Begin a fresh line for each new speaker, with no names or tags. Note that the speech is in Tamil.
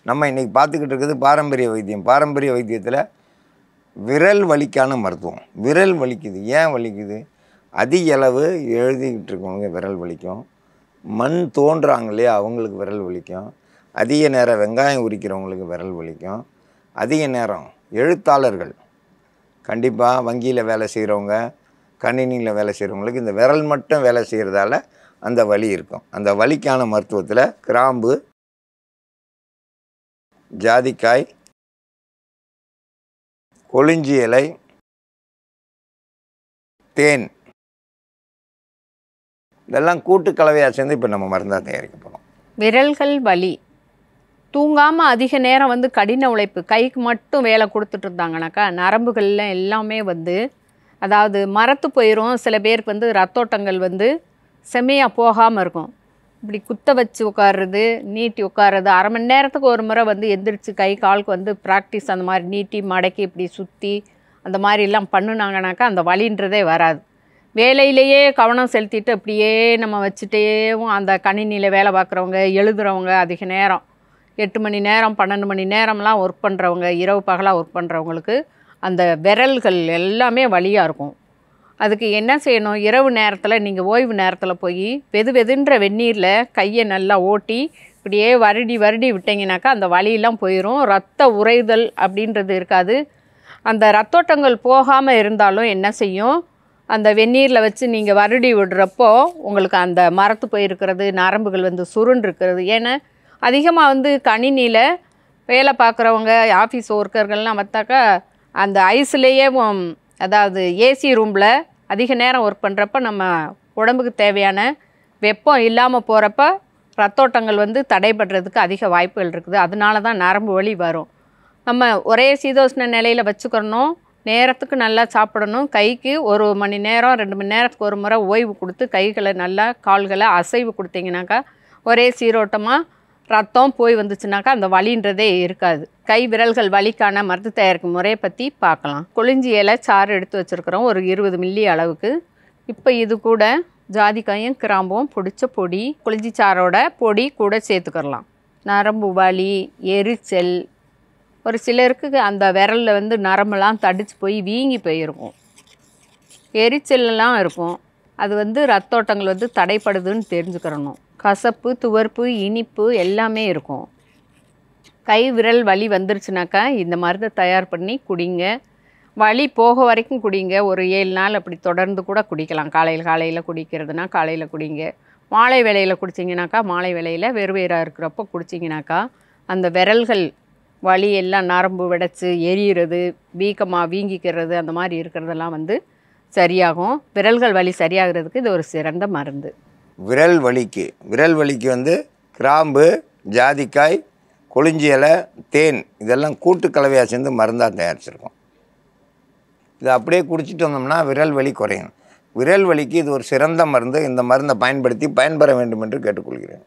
நம்ம இன்றைக்கி பார்த்துக்கிட்டு இருக்கிறது பாரம்பரிய வைத்தியம். பாரம்பரிய வைத்தியத்தில் விரல் வலிக்கான மருத்துவம். விரல் வலிக்குது, ஏன் வலிக்குது? அதிக அளவு எழுதிக்கிட்டு இருக்கவங்க விரல் வலிக்கும். மண் தோன்றுறாங்க இல்லையா, அவங்களுக்கு விரல் வலிக்கும். அதிக நேரம் வெங்காயம் உரிக்கிறவங்களுக்கு விரல் வலிக்கும். அதிக நேரம் எழுத்தாளர்கள், கண்டிப்பாக வங்கியில் வேலை செய்கிறவங்க, கணினியில் வேலை செய்கிறவங்களுக்கு இந்த விரல் மட்டும் வேலை செய்கிறதால அந்த வலி இருக்கும். அந்த வலிக்கான மருத்துவத்தில் கிராம்பு, ஜாதிக்காய், கொளிஞ்சி இலை, தேன், இதெல்லாம் கூட்டு கலவையாக சேர்ந்து இப்போ நம்ம மருந்தாக தயாரிக்க போகிறோம்.
விரல்கள் வலி, தூங்காமல் அதிக நேரம் வந்து கடின உழைப்பு, கைக்கு மட்டும் வேலை கொடுத்துட்டு இருந்தாங்கனாக்கா நரம்புகளில் எல்லாமே வந்து அதாவது மரத்து போயிடும். சில பேருக்கு வந்து ரத்தோட்டங்கள் வந்து செம்மையாக போகாமல் இருக்கும். இப்படி குத்த வச்சு உட்காருறது, நீட்டி உட்காருறது, அரை மணி நேரத்துக்கு ஒரு முறை வந்து எந்திரிச்சு கை காலுக்கு வந்து ப்ராக்டிஸ் அந்த மாதிரி நீட்டி மடக்கி இப்படி சுற்றி அந்த மாதிரிலாம் பண்ணுனாங்கனாக்கா அந்த வலின்றதே வராது. வேலையிலேயே கவனம் செலுத்திட்டு அப்படியே நம்ம வச்சுட்டேவும் அந்த கணினியில் வேலை பார்க்குறவங்க, எழுதுகிறவங்க, அதிக நேரம் 8 மணி நேரம் 12 மணி நேரம்லாம் ஒர்க் பண்ணுறவங்க, இரவு பகலாக ஒர்க் பண்ணுறவங்களுக்கு அந்த விரல்கள் எல்லாமே வலியாக இருக்கும். அதுக்கு என்ன செய்யணும்? இரவு நேரத்தில் நீங்கள் ஓய்வு நேரத்தில் போய் வெது வெதுன்ற வெந்நீரில் கையை நல்லா ஓட்டி இப்படியே வருடி வருடி விட்டிங்கனாக்கா அந்த வலியெல்லாம் போயிடும். ரத்த உறைதல் அப்படின்றது இருக்காது. அந்த ரத்தோட்டங்கள் போகாமல் இருந்தாலும் என்ன செய்யும், அந்த வெந்நீரில் வச்சு நீங்கள் வருடி விடுறப்போ உங்களுக்கு அந்த மரத்து போயிருக்கிறது, நரம்புகள் வந்து சுருண்டு இருக்கிறது. ஏன்னா அதிகமாக வந்து கணினியில் வேலை பார்க்குறவங்க, ஆஃபீஸ் ஒர்க்கர்கள்லாம் பார்த்தாக்கா அந்த ஐஸ்லேயே அதாவது ஏசி ரூமில் அதிக நேரம் ஒர்க் பண்ணுறப்ப நம்ம உடம்புக்கு தேவையான வெப்பம் இல்லாமல் போகிறப்ப ரத்தோட்டங்கள் வந்து தடைபடுறதுக்கு அதிக வாய்ப்புகள் இருக்குது. அதனால தான் நரம்பு வலி வரும். நம்ம ஒரே சீதோஷ்ண நிலையில் வச்சுக்கிறணும், நேரத்துக்கு நல்லா சாப்பிடணும். கைக்கு 1 மணி நேரம் 2 மணி நேரத்துக்கு ஒரு முறை ஓய்வு கொடுத்து கைகளை நல்லா கால்களை அசைவு கொடுத்தீங்கனாக்கா ஒரே சீரோட்டமாக ரத்தம் போய் வந்துச்சுனாக்கா அந்த வலின்றதே இருக்காது. கை விரல்கள் வலிக்கான மருந்து தயாரிக்கும் முறையை பற்றி பார்க்கலாம். கொளிஞ்சி இலை சாறு எடுத்து வச்சுருக்கிறோம் ஒரு 20 மில்லி அளவுக்கு. இப்போ இது கூட ஜாதிக்காயும் கிராம்பும் பிடிச்ச பொடி, கொளிஞ்சி சாரோட பொடி கூட சேர்த்துக்கிறலாம். நரம்பு வலி, எரிச்சல், ஒரு சிலருக்கு அந்த விரலில் வந்து நரம்பெல்லாம் தடிச்சு போய் வீங்கி போயிருக்கும், எரிச்சல்லாம் இருக்கும். அது வந்து ரத்தோட்டங்கள் வந்து தடைப்படுதுன்னு தெரிஞ்சுக்கிறணும். கசப்பு, துவர்ப்பு, இனிப்பு எல்லாமே இருக்கும். கை விரல் வலி வந்துருச்சுனாக்கா இந்த மருந்தை தயார் பண்ணி குடிங்க. வலி போக வரைக்கும் குடிங்க. ஒரு 7 நாள் அப்படி தொடர்ந்து கூட குடிக்கலாம். காலையில் குடிக்கிறதுனா காலையில் குடிங்க. மாலை வேளையில் குடிச்சிங்கனாக்கா மாலை வேளையில் வெறுவேறாக இருக்கிறப்போ குடிச்சிங்கனாக்கா அந்த விரல்கள் வலி எல்லாம் நரம்பு விடைச்சி எரியிறது, வீங்கிக்கிறது, அந்த மாதிரி இருக்கிறதெல்லாம் வந்து சரியாகும். விரல்கள் வலி சரியாகிறதுக்கு இது ஒரு சிறந்த மருந்து.
விரல் வலிக்கு வந்து கிராம்பு, ஜாதிக்காய், கொளிஞ்சி இலை, தேன் இதெல்லாம் கூட்டு கலவையாக சேர்ந்து மருந்தாக தயாரிச்சிருக்கோம். இதை அப்படியே குடிச்சிட்டு வந்தோம்னா விரல் வலி குறையும். விரல் வலிக்கு இது ஒரு சிறந்த மருந்து. இந்த மருந்தை பயன்படுத்தி பயன்பெற வேண்டும் என்று கேட்டுக்கொள்கிறேன்.